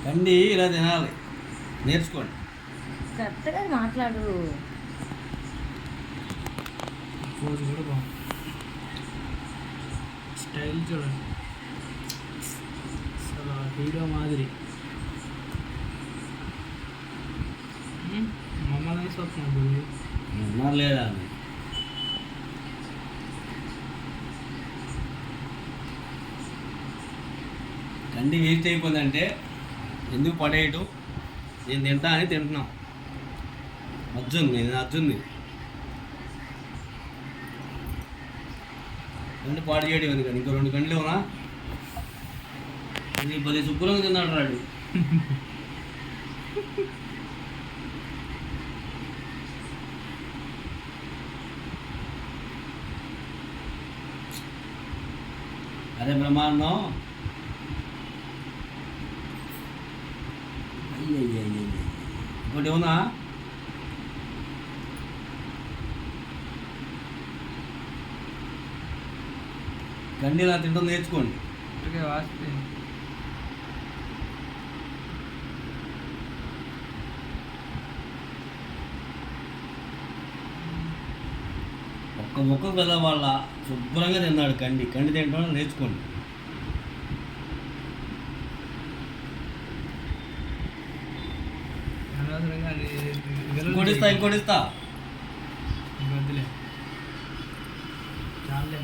కండి ఇలా తినాలి, నేర్చుకోండి. కరెక్ట్గా మాట్లాడు. పోజు కూడా బాగుంది, స్టైల్ చూడండి అసలు హీరో మాదిరి. మమ్మల్ని చూస్తున్నాడు ఉన్నారు లేదా అని. కండి వేస్ట్ అయిపోయిందంటే ఎందుకు పడేయటం, నేను తింటా అని తింటున్నాం. అర్జున్ని కండి పాడు చేయడం ఎందుకని, ఇంకో 2 గంటలు ఉన్నా ఇది 10 శుభ్రంగా తిన్నాడు రాడు. అరే బ్రహ్మాండం. అయ్యయ్య ఇంకోటి ఏమన్నా గండి ఇలా తింటాం నేర్చుకోండి. వాస్తే ఒక్క ముక్క కదా వాళ్ళ శుభ్రంగా తిన్నాడు. కండి తింటాం నేర్చుకోండి. అనవసరంగా ఇంకోటిస్తా వద్దులే చాలే.